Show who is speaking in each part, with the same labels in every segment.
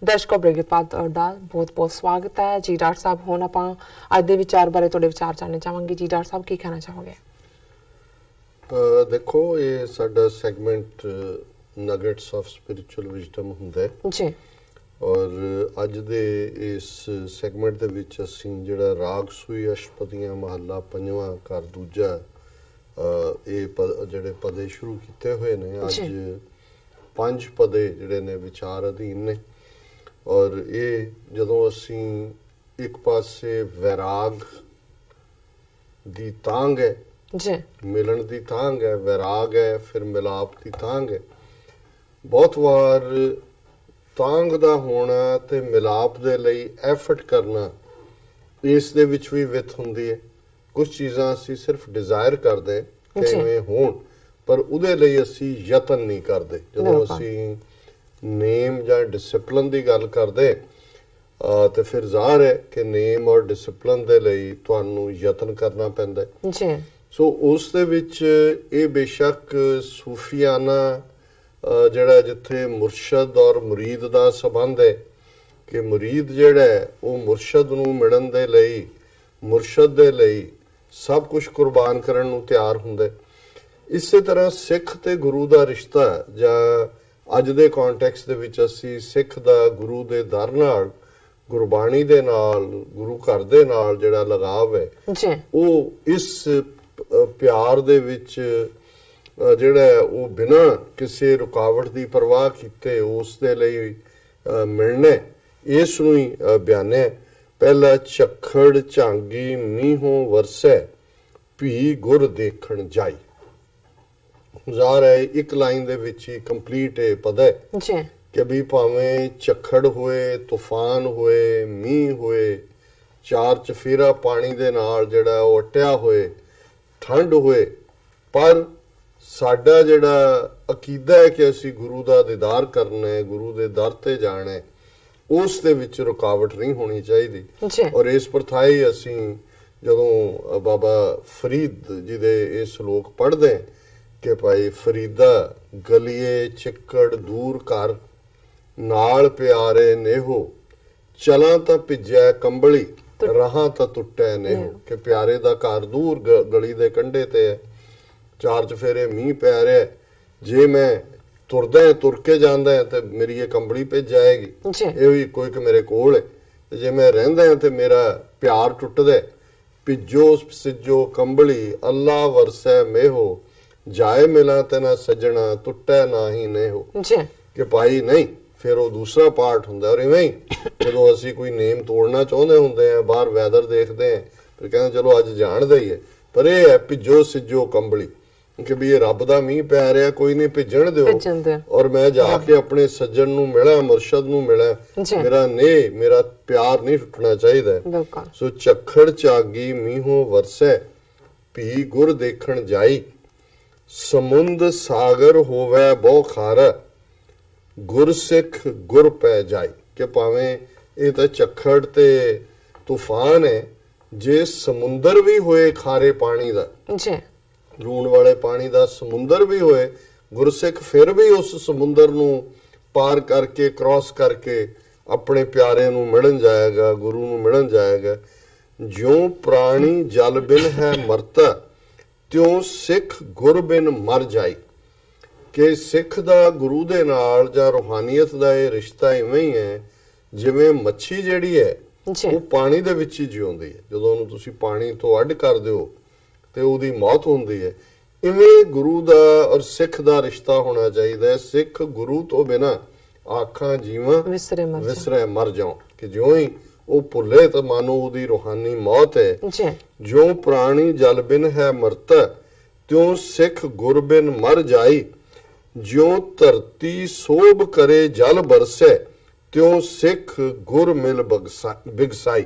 Speaker 1: ਦਰਸ਼ਕੋ ਬ੍ਰਿਗੇਡਪਾਲ ਤੁਹਾਡਾ ਬਹੁਤ-ਬਹੁਤ ਸਵਾਗਤ ਹੈ ਜੀ। ਡਾਕਟਰ ਸਾਹਿਬ ਹੁਣ ਆਪਾਂ ਅੱਜ ਦੇ ਵਿਚਾਰ ਬਾਰੇ ਤੁਹਾਡੇ ਵਿਚਾਰ ਜਾਣਨਾ ਚਾਹਾਂਗੇ ਜੀ। ਡਾਕਟਰ ਸਾਹਿਬ ਕੀ ਕਹਿਣਾ ਚਾਹੋਗੇ?
Speaker 2: ਦੇਖੋ ਇਹ ਸਾਡਾ segment nuggets of spiritual wisdom ਹੁੰਦਾ ਹੈ
Speaker 1: ਜੀ।
Speaker 2: ਔਰ ਅੱਜ ਦੇ ਇਸ ਸੈਗਮੈਂਟ ਦੇ ਵਿੱਚ ਅਸੀਂ ਜਿਹੜਾ ਰਾਗ ਸੂਈ ਅਸ਼ਟਪਦੀਆਂ ਮਹੱਲਾ ਪੰਜਵਾਂ ਘਰ ਦੂਜਾ ਇਹ ਜਿਹੜੇ ਪਦੇ ਸ਼ੁਰੂ ਕੀਤੇ ਹੋਏ ਨੇ। ਅੱਜ 5 ਪਦੇ ਜਿਹੜੇ ਨੇ ਵਿਚਾਰ ਅਧੀਨ ਨੇ। ਔਰ ਇਹ ਜਦੋਂ ਅਸੀਂ ਇੱਕ ਪਾਸੇ ਵੈਰਾਗ ਦੀ ਤਾਂਘ ਹੈ
Speaker 1: ਜੀ,
Speaker 2: ਮਿਲਣ ਦੀ ਤਾਂਘ ਹੈ, ਵੈਰਾਗ ਹੈ, ਫਿਰ ਮਿਲਾਪ ਦੀ ਤਾਂਘ ਹੈ। ਬਹੁਤ ਵਾਰ ਤਾਂਘ ਦਾ ਹੋਣਾ ਤੇ ਮਿਲਾਪ ਦੇ ਲਈ ਐਫਰਟ ਕਰਨਾ ਇਸ ਦੇ ਵਿੱਚ ਵੀ ਵਿੱਥ ਹੁੰਦੀ ਹੈ। ਕੁਝ ਚੀਜ਼ਾਂ ਅਸੀਂ ਸਿਰਫ ਡਿਜ਼ਾਇਰ ਕਰਦੇ ਕਿ ਇਵੇਂ ਹੋਣ, ਪਰ ਉਹਦੇ ਲਈ ਅਸੀਂ ਯਤਨ ਨਹੀਂ ਕਰਦੇ। ਜਦੋਂ ਅਸੀਂ ਨੇਮ ਜਾਂ ਡਿਸਪਲਿਨ ਦੀ ਗੱਲ ਕਰਦੇ ਤੇ ਫਿਰ ਜ਼ਾਹਰ ਹੈ ਕਿ ਨੇਮ ਔਰ ਡਿਸਪਲਿਨ ਦੇ ਲਈ ਤੁਹਾਨੂੰ ਯਤਨ ਕਰਨਾ ਪੈਂਦਾ
Speaker 1: ਜੀ।
Speaker 2: ਸੋ ਉਸ ਦੇ ਵਿੱਚ ਇਹ ਬੇਸ਼ੱਕ ਸੂਫੀਆਨਾ ਜਿਹੜਾ ਜਿੱਥੇ ਮੁਰਸ਼ਦ ਔਰ ਮੁਰੀਦ ਦਾ ਸੰਬੰਧ ਹੈ ਕਿ ਮੁਰੀਦ ਜਿਹੜਾ ਹੈ ਉਹ ਮੁਰਸ਼ਦ ਨੂੰ ਮਿਲਣ ਦੇ ਲਈ, ਮੁਰਸ਼ਦ ਦੇ ਲਈ ਸਭ ਕੁਝ ਕੁਰਬਾਨ ਕਰਨ ਨੂੰ ਤਿਆਰ ਹੁੰਦਾ। ਇਸੇ ਤਰ੍ਹਾਂ ਸਿੱਖ ਤੇ ਗੁਰੂ ਦਾ ਰਿਸ਼ਤਾ, ਜਾਂ ਅੱਜ ਦੇ ਕੰਟੈਕਸਟ ਦੇ ਵਿੱਚ ਅਸੀਂ ਸਿੱਖ ਦਾ ਗੁਰੂ ਦੇ ਦਰ ਨਾਲ, ਗੁਰਬਾਣੀ ਦੇ ਨਾਲ, ਗੁਰੂ ਘਰ ਦੇ ਨਾਲ ਜਿਹੜਾ ਲਗਾਵ ਹੈ ਉਹ ਇਸ ਪਿਆਰ ਦੇ ਵਿੱਚ ਜਿਹੜਾ ਉਹ ਬਿਨਾਂ ਕਿਸੇ ਰੁਕਾਵਟ ਦੀ ਪਰਵਾਹ ਕੀਤੇ ਉਸ ਦੇ ਲਈ ਮਿਲਣਾ, ਇਸ ਨੂੰ ਹੀ ਬਿਆਨਿਆ। ਪਹਿਲਾ ਝੱਖੜ ਝਾਂਗੀ ਮੀਂਹੋਂ ਵਰਸੈ ਭੀ ਗੁਰ ਦੇਖਣ ਜਾਈ। ਜ਼ਾਹਰ ਹੈ ਇੱਕ ਲਾਈਨ ਦੇ ਵਿੱਚ ਹੀ ਕੰਪਲੀਟ ਇਹ ਪਦ ਹੈ ਕਿ ਵੀ ਭਾਵੇਂ ਝੱਖੜ ਹੋਏ, ਤੂਫਾਨ ਹੋਏ, ਮੀਂਹ ਹੋਏ, ਚਾਰ ਚਫੇਰਾ ਪਾਣੀ ਦੇ ਨਾਲ ਜਿਹੜਾ ਉਹ ਅਟਿਆ ਹੋਏ, ਠੰਡ ਹੋਏ, ਪਰ ਸਾਡਾ ਜਿਹੜਾ ਅਕੀਦਾ ਹੈ ਕਿ ਅਸੀਂ ਗੁਰੂ ਦਾ ਦੀਦਾਰ ਕਰਨਾ ਹੈ, ਗੁਰੂ ਦੇ ਦਰ ਤੇ ਜਾਣਾ ਹੈ, ਉਸ ਦੇ ਵਿੱਚ ਰੁਕਾਵਟ ਨਹੀਂ ਹੋਣੀ ਚਾਹੀਦੀ। ਔਰ ਇਸ ਪ੍ਰਥਾਈ ਅਸੀਂ ਜਦੋਂ ਬਾਬਾ ਫਰੀਦ ਜੀ ਦੇ ਇਹ ਸ਼ਲੋਕ ਪੜ੍ਹਦੇ ਕਿ ਭਾਈ ਫਰੀਦਾ ਗਲੀਏ ਚਿੱਕੜ ਦੂਰ ਕਰ ਨਾਲ ਪਿਆਰੇ ਨੇਹੋ, ਚਲਾਂ ਤਾਂ ਭਿੱਜਿਆ ਕੰਬਲੀ ਰਹਾਂ ਤਾਂ ਟੁੱਟਿਆ ਨੇਹੋ। ਕਿ ਪਿਆਰੇ ਦਾ ਘਰ ਦੂਰ ਗਲੀ ਦੇ ਕੰਢੇ ਤੇ ਹੈ, ਚਾਰ ਚਫੇਰੇ ਮੀਂਹ ਪੈ ਰਿਹਾ, ਜੇ ਮੈਂ ਤੁਰਦਾ ਤੁਰ ਕੇ ਜਾਂਦਾ ਤੇ ਮੇਰੀ ਇਹ ਕੰਬਲੀ ਭਿੱਜ ਜਾਏਗੀ, ਇਹ ਵੀ ਕੋਈ ਕਿ ਮੇਰੇ ਕੋਲ ਹੈ। ਤੇ ਜੇ ਮੈਂ ਰਹਿੰਦਾ ਤੇ ਮੇਰਾ ਪਿਆਰ ਟੁੱਟਦਾ। ਭਿੱਜੋ ਸਿੱਜੋ ਕੰਬਲੀ ਅੱਲਾ ਵਰਸੈ ਮੇਹੋ, ਜਾਏ ਮਿਲਾਂ ਤੇ ਨਾ ਸੱਜਣਾ ਟੁੱਟੈ ਨਾ ਹੀ ਨੇਹੋ। ਕਿ ਭਾਈ ਨਹੀਂ, ਫਿਰ ਉਹ ਦੂਸਰਾ ਪਾਰਟ ਹੁੰਦਾ। ਔਰ ਇਵੇਂ ਹੀ ਜਦੋਂ ਅਸੀਂ ਕੋਈ ਨੇਮ ਤੋੜਨਾ ਚਾਹੁੰਦੇ ਹੁੰਦੇ ਆ, ਬਾਹਰ ਵੈਦਰ ਦੇਖਦੇ ਆ, ਫਿਰ ਕਹਿੰਦੇ ਚਲੋ ਅੱਜ ਜਾਣਦਾ ਹੀ ਹੈ, ਪਰ ਇਹ ਹੈ ਭਿੱਜੋ ਸਿੱਜੋ ਕੰਬਲੀ ਕਿ ਵੀ ਇਹ ਰੱਬ ਦਾ ਮੀਂਹ ਪੈ ਰਿਹਾ, ਕੋਈ ਨਹੀਂ ਭਿੱਜਣ ਦਿਓ। ਔਰ ਮੈਂ ਜਾ ਕੇ ਆਪਣੇ ਸੱਜਣ ਨੂੰ ਮਿਲਾਂ, ਮੁਰਸ਼ਦ ਨੂੰ ਮਿਲਾਂ, ਮੇਰਾ ਪਿਆਰ ਨਹੀਂ ਟੁੱਟਣਾ ਚਾਹੀਦਾ। ਸੋ ਝੱਖੜ ਝਾਗੀ ਮੀਂਹੋਂ ਵਰਸੈ ਭੀ ਗੁਰ ਦੇਖਣ ਜਾਈ, ਸਮੁੰਦ ਸਾਗਰ ਹੋਵੇ ਬਹੁ ਖਾਰਾ ਗੁਰਸਿੱਖ ਗੁਰ ਪੈ ਜਾਈ। ਕਿ ਭਾਵੇਂ ਇਹ ਤਾਂ ਝੱਖੜ ਤੇ ਤੂਫਾਨ ਹੈ, ਜੇ ਸਮੁੰਦਰ ਵੀ ਹੋਏ ਖਾਰੇ ਪਾਣੀ ਦਾ, ਲੂਣ ਵਾਲੇ ਪਾਣੀ ਦਾ ਸਮੁੰਦਰ ਵੀ ਹੋਏ, ਗੁਰਸਿੱਖ ਫਿਰ ਵੀ ਉਸ ਸਮੁੰਦਰ ਨੂੰ ਪਾਰ ਕਰਕੇ, ਕ੍ਰਾਸ ਕਰਕੇ ਆਪਣੇ ਪਿਆਰੇ ਨੂੰ ਮਿਲਣ ਜਾਏਗਾ, ਗੁਰੂ ਨੂੰ ਮਿਲਣ ਜਾਏਗਾ। ਜਿਉਂ ਪ੍ਰਾਣੀ ਜਲ ਬਿਨ ਹੈ ਮਰਤਾ, ਤਿਉਂ ਸਿੱਖ ਗੁਰ ਬਿਨ ਮਰ ਜਾਈ। ਕਿ ਸਿੱਖ ਦਾ ਗੁਰੂ ਦੇ ਨਾਲ ਜਾਂ ਰੂਹਾਨੀਅਤ ਦਾ ਇਹ ਰਿਸ਼ਤਾ ਇਵੇਂ ਹੀ ਹੈ ਜਿਵੇਂ ਮੱਛੀ ਜਿਹੜੀ ਹੈ ਉਹ ਪਾਣੀ ਦੇ ਵਿੱਚ ਹੀ ਜਿਉਂਦੀ ਹੈ। ਜਦੋਂ ਉਹਨੂੰ ਤੁਸੀਂ ਪਾਣੀ ਤੋਂ ਅੱਡ ਕਰ ਦਿਓ ਤੇ ਉਹਦੀ ਮੌਤ ਹੁੰਦੀ ਹੈ। ਇਵੇਂ ਗੁਰੂ ਦਾ ਔਰ ਸਿੱਖ ਦਾ ਰਿਸ਼ਤਾ ਹੋਣਾ ਚਾਹੀਦਾ ਹੈ। ਸਿੱਖ ਗੁਰੂ ਤੋਂ ਬਿਨਾਂ ਆਖਾਂ ਜੀਵਾਂ ਵਿਸਰੇ ਮਰ ਜਾਉ। ਕਿ ਜਿਉਂ ਹੀ ਉਹ ਭੁੱਲੇ ਤਾਂ ਮਾਨੋ ਉਹਦੀ ਰੂਹਾਨੀ ਮੌਤ ਹੈ। ਜਿਉਂ ਪ੍ਰਾਣੀ ਜਲ ਬਿਨ ਹੈ ਮਰਤਾ, ਤਿਉਂ ਸਿੱਖ ਗੁਰ ਬਿਨ ਮਰ ਜਾਈ। ਜਿਉਂ ਧਰਤੀ ਸੋਭ ਕਰੇ ਜਲ ਬਰਸੈ, ਤਿਉਂ ਸਿੱਖ ਗੁਰ ਮਿਲ ਬਿਗਸਾਈ।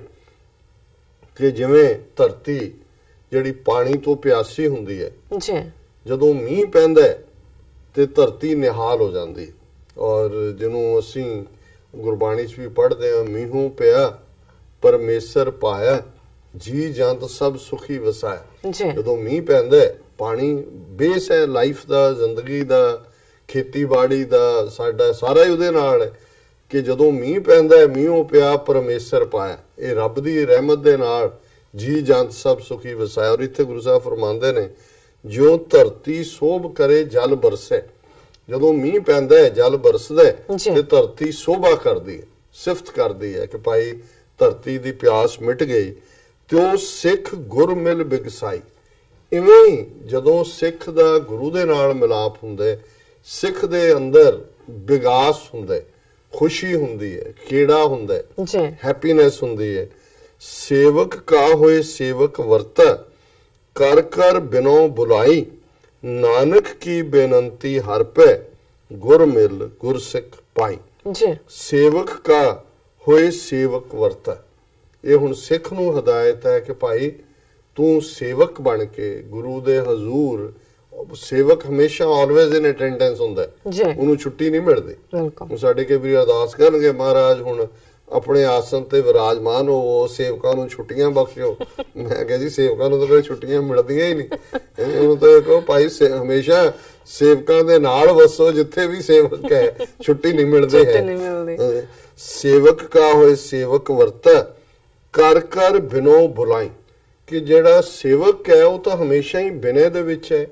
Speaker 2: ਕਿ ਜਿਵੇਂ ਧਰਤੀ ਜਿਹੜੀ ਪਾਣੀ ਤੋਂ ਪਿਆਸੀ ਹੁੰਦੀ ਹੈ, ਜਦੋਂ ਮੀਂਹ ਪੈਂਦਾ ਤੇ ਧਰਤੀ ਨਿਹਾਲ ਹੋ ਜਾਂਦੀ। ਔਰ ਜਿਹਨੂੰ ਅਸੀਂ ਗੁਰਬਾਣੀ 'ਚ ਵੀ ਪੜ੍ਹਦੇ ਹਾਂ, ਮੀਂਹੋਂ ਪਿਆ ਪਰਮੇਸ਼ਰ ਪਾਇਆ, ਜੀ ਜੰਤ ਸਭ ਸੁਖੀ ਵਸਾਇਆ। ਜਦੋਂ ਮੀਂਹ ਪੈਂਦਾ, ਪਾਣੀ ਬੇਸ ਹੈ ਲਾਈਫ ਦਾ, ਜ਼ਿੰਦਗੀ ਦਾ, ਖੇਤੀਬਾੜੀ ਦਾ, ਸਾਡਾ ਸਾਰਾ ਹੀ ਉਹਦੇ ਨਾਲ ਹੈ। ਕਿ ਜਦੋਂ ਮੀਂਹ ਪੈਂਦਾ ਹੈ ਮੀਂਹੋਂ ਪਿਆ ਪਰਮੇਸ਼ਰ ਪਾਇਆ। ਇਹ ਰੱਬ ਦੀ ਰਹਿਮਤ ਦੇ ਨਾਲ ਜੀ ਜੰਤ ਸਭ ਸੁਖੀ ਵਸਾਇਆ। ਔਰ ਇੱਥੇ ਗੁਰੂ ਸਾਹਿਬ ਫਰਮਾਉਂਦੇ ਨੇ ਜਿਉਂ ਧਰਤੀ ਸੋਭ ਕਰੇ ਜਲ ਬਰਸੇ। ਜਦੋਂ ਮੀਂਹ ਪੈਂਦਾ ਹੈ ਜਲ ਬਰਸਦਾ ਤੇ ਧਰਤੀ ਸੋਭਾ ਕਰਦੀ ਹੈ, ਸਿਫਤ ਕਰਦੀ ਹੈ ਕਿ ਭਾਈ ਧਰਤੀ ਦੀ ਪਿਆਸ ਮਿਟ ਗਈ। ਤਿਉ ਸਿੱਖ ਗੁਰ ਮਿਲ ਬਿਗਸਾਈ। ਇਵੇਂ ਹੀ ਜਦੋਂ ਸਿੱਖ ਦਾ ਗੁਰੂ ਦੇ ਨਾਲ ਮਿਲਾਪ ਹੁੰਦਾ, ਸਿੱਖ ਦੇ ਅੰਦਰ ਵਿਗਾਸ ਹੁੰਦਾ, ਖੁਸ਼ੀ ਹੁੰਦੀ ਹੈ, ਖੇੜਾ ਹੁੰਦਾ, ਹੈਪੀਨੈਸ ਹੁੰਦੀ ਹੈ। ਸੇਵਕ ਕਾ ਹੋਏ ਸੇਵਕ ਵਰਤੈ, ਕਰ ਕਰ ਬਿਨੋ ਬੁਲਾਈ। ਨਾਨਕ ਕੀ ਬੇਨੰਤੀ ਹਰ ਪੈ, ਗੁਰ ਮਿਲ ਗੁਰ ਸਿੱਖ ਪਾਈ। ਸੇਵਕ ਕਾ ਹੋਏ ਸੇਵਕ ਵਰਤੈ। ਇਹ ਹੁਣ ਸਿੱਖ ਨੂੰ ਹਦਾਇਤ ਹੈ ਕਿ ਭਾਈ ਤੂੰ ਸੇਵਕ ਬਣ ਕੇ ਗੁਰੂ ਦੇ ਹਜ਼ੂਰ। ਸੇਵਕ ਹਮੇਸ਼ਾ ਆਲਵੇਜ਼ ਇਨ ਅਟੈਂਡੈਂਸ ਹੁੰਦਾ, ਉਹਨੂੰ ਛੁੱਟੀ ਨਹੀਂ ਮਿਲਦੀ। ਹੁਣ ਸਾਡੇ ਕਈ ਵਾਰੀ ਅਰਦਾਸ ਕਰਨਗੇ ਮਹਾਰਾਜ ਹੁਣ ਆਪਣੇ ਆਸਨ ਤੇ ਵਿਰਾਜਮਾਨ ਹੋ, ਸੇਵਕਾਂ ਨੂੰ ਛੁੱਟੀਆਂ ਬਖਸ਼ਿਓ। ਮੈਂ ਕਿਹਾ ਜੀ ਸੇਵਕਾਂ ਨੂੰ ਤਾਂ ਫਿਰ ਛੁੱਟੀਆਂ ਮਿਲਦੀਆਂ ਹੀ ਨਹੀਂ। ਉਹਨੂੰ ਤਾਂ ਕਹੋ ਭਾਈ ਹਮੇਸ਼ਾ ਸੇਵਕਾਂ ਦੇ ਨਾਲ ਵਸੋ, ਜਿੱਥੇ ਵੀ ਸੇਵਕ ਹੈ ਛੁੱਟੀ ਨਹੀਂ ਮਿਲਦੀ ਹੈ। ਸੇਵਕ ਕਾ ਹੋਏ ਸੇਵਕ ਵਰਤੈ, ਕਰ ਕਰ ਬਿਨੋ ਬੁਲਾਈ। ਕਿ ਜਿਹੜਾ ਸੇਵਕ ਹੈ ਉਹ ਤਾਂ ਹਮੇਸ਼ਾ ਹੀ ਬਿਨੇ ਦੇ ਵਿੱਚ ਹੈ,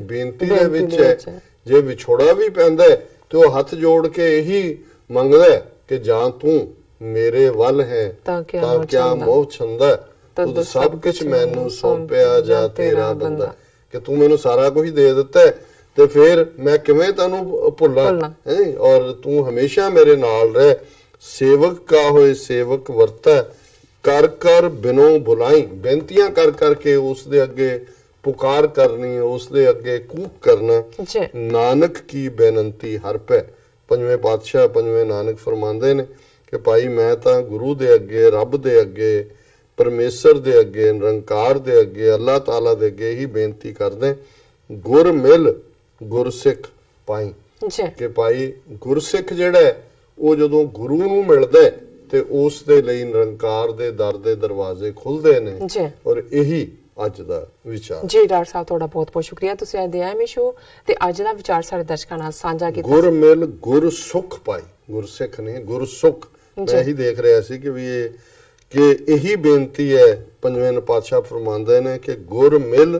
Speaker 2: ਬੇਨਤੀ ਦੇ ਵਿੱਚ ਹੈ। ਜੇ ਵਿਛੋੜਾ ਵੀ ਪੈਂਦਾ ਤੇ ਉਹ ਹੱਥ ਜੋੜ ਕੇ ਇਹੀ ਮੰਗਦਾ ਕਿ ਜਾਂ ਤੂੰ ਮੇਰੇ ਵੱਲ ਹੈ ਤਾਂ ਕਿਆ ਮੋਹ ਛੰਦਾ, ਤੂੰ ਸਭ ਕੁਝ ਮੈਨੂੰ ਸੌਂਪਿਆ ਜਾ ਤੇਰਾ ਬੰਦਾ। ਕਿ ਤੂੰ ਮੈਨੂੰ ਸਾਰਾ ਕੁਝ ਦੇ ਦਿੱਤਾ ਤੇ ਫਿਰ ਮੈਂ ਕਿਵੇਂ ਤੈਨੂੰ ਭੁੱਲਾਂ, ਔਰ ਤੂੰ ਹਮੇਸ਼ਾ ਮੇਰੇ ਨਾਲ ਰਹਿ। ਸੇਵਕ ਕਾ ਹੋਏ ਸੇਵਕ ਵਰਤੈ, ਕਰ ਕਰ ਬਿਨੋ ਬੁਲਾਈ। ਬੇਨਤੀਆਂ ਕਰ ਕਰਕੇ ਉਸ ਦੇ ਅੱਗੇ ਪੁਕਾਰ ਕਰਨੀ, ਉਸ ਦੇ ਅੱਗੇ ਕੂਕ ਕਰਨਾ। ਨਾਨਕ ਕੀ ਬੇਨੰਤੀ ਹਰ ਪੈ। ਪੰਜਵੇਂ ਪਾਤਸ਼ਾਹ ਪੰਜਵੇਂ ਨਾਨਕ ਫਰਮਾਉਂਦੇ ਨੇ ਕਿ ਭਾਈ ਮੈਂ ਤਾਂ ਗੁਰੂ ਦੇ ਅੱਗੇ, ਰੱਬ ਦੇ ਅੱਗੇ, ਪਰਮੇਸ਼ਰ ਦੇ ਅੱਗੇ, ਨਿਰੰਕਾਰ ਦੇ ਅੱਗੇ, ਅੱਲਾਹ ਤਾਲਾ ਦੇ ਅੱਗੇ ਹੀ ਬੇਨਤੀ ਕਰਦੇ ਗੁਰ ਮਿਲ ਗੁਰਸਿੱਖ ਪਾਈ। ਕਿ ਭਾਈ ਗੁਰਸਿੱਖ ਜਿਹੜਾ ਉਹ ਜਦੋਂ ਗੁਰੂ ਨੂੰ ਮਿਲਦਾ ਤੇ ਉਸ ਦੇ ਲਈ ਨਿਰੰਕਾਰ ਦੇ ਦਰ ਦੇ ਦਰਵਾਜ਼ੇ ਖੁੱਲਦੇ ਨੇ। ਔਰ ਇਹੀ ਅੱਜ ਦਾ ਵਿਚਾਰ।
Speaker 1: ਜੀ ਡਾਕਟਰ ਸਾਹਿਬ ਤੁਹਾਡਾ ਬਹੁਤ ਬਹੁਤ ਸ਼ੁਕਰੀਆ। ਤੁਸੀਂ ਅੱਜ ਦੇ ਆਏ ਸ਼ੋ ਤੇ ਅੱਜ ਦਾ ਵਿਚਾਰ ਸਾਡੇ ਦਰਸ਼ਕਾਂ ਨਾਲ ਸਾਂਝਾ ਕੀਤਾ।
Speaker 2: ਗੁਰ ਮਿਲ ਗੁਰ ਸੁਖ ਪਾਈ। ਗੁਰਸਿੱਖ ਨਹੀਂ, ਗੁਰ ਸੁਖ। ਮੈਂ ਇਹੀ ਦੇਖ ਰਿਹਾ ਸੀ ਕਿ ਵੀ ਇਹ ਕਿ ਇਹੀ ਬੇਨਤੀ ਹੈ ਪੰਜਵੇਂ ਪਾਤਸ਼ਾਹ ਫਰਮਾਉਂਦੇ ਨੇ ਕਿ ਗੁਰ ਮਿਲ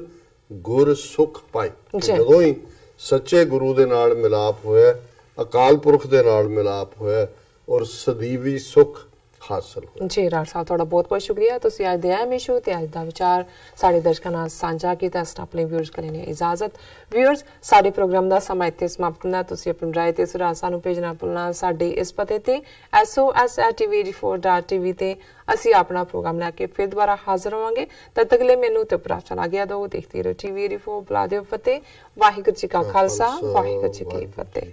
Speaker 2: ਗੁਰ ਸੁਖ ਪਾਈ। ਜਦੋਂ ਹੀ ਸੱਚੇ ਗੁਰੂ ਦੇ ਨਾਲ ਮਿਲਾਪ ਹੋਇਆ, ਅਕਾਲ ਪੁਰਖ ਦੇ ਨਾਲ ਮਿਲਾਪ ਹੋਇਆ ਔਰ ਸਦੀਵੀ ਸੁਖ ਹਾਸਲ ਹੋਇਆ।
Speaker 1: ਜੀ ਡਾਕਟਰ ਸਾਹਿਬ ਤੁਹਾਡਾ ਬਹੁਤ ਬਹੁਤ ਸ਼ੁਕਰੀਆ। ਤੁਸੀਂ ਅੱਜ ਦੇ ਆਏ ਸ਼ੋ ਤੇ ਅੱਜ ਦਾ ਵਿਚਾਰ ਸਾਡੇ ਦਰਸ਼ਕਾਂ ਨਾਲ ਸਾਂਝਾ ਕੀਤਾ। ਅਸੀਂ ਆਪਣੇ ਵਿਊਅਰਸ ਕੋਲ ਲੈਣੀ ਇਜਾਜ਼ਤ। ਵਿਊਅਰਸ ਸਾਡੇ ਪ੍ਰੋਗਰਾਮ ਦਾ ਸਮਾਂ ਇੱਥੇ ਸਮਾਪਤ ਹੁੰਦਾ। ਤੁਸੀਂ ਆਪਣੀ ਰਾਏ ਤੇ ਸੁਝਾਅ ਸਾਨੂੰ ਭੇਜਣਾ ਭੁੱਲਣਾ। ਸਾਡੇ ਇਸ ਪਤੇ ਤੇ sos@tv84.tv ਤੇ ਅਸੀਂ ਆਪਣਾ ਪ੍ਰੋਗਰਾਮ ਲੈ ਕੇ ਫਿਰ ਦੁਬਾਰਾ ਹਾਜ਼ਰ ਹੋਵਾਂਗੇ। ਤਦ ਤੱਕ ਲਈ ਮੈਨੂੰ ਤੇ ਪ੍ਰਾਰਥਨਾ ਆ ਗਿਆ ਦੋ। ਦੇਖਦੇ ਰਹੋ TV84। ਬੁਲਾ ਦਿਓ ਫਤਿਹ। ਵਾਹਿਗੁਰੂ ਜੀ ਕਾ ਖਾਲਸਾ, ਵਾਹਿਗੁਰੂ ਜੀ ਕੀ ਫਤਿਹ।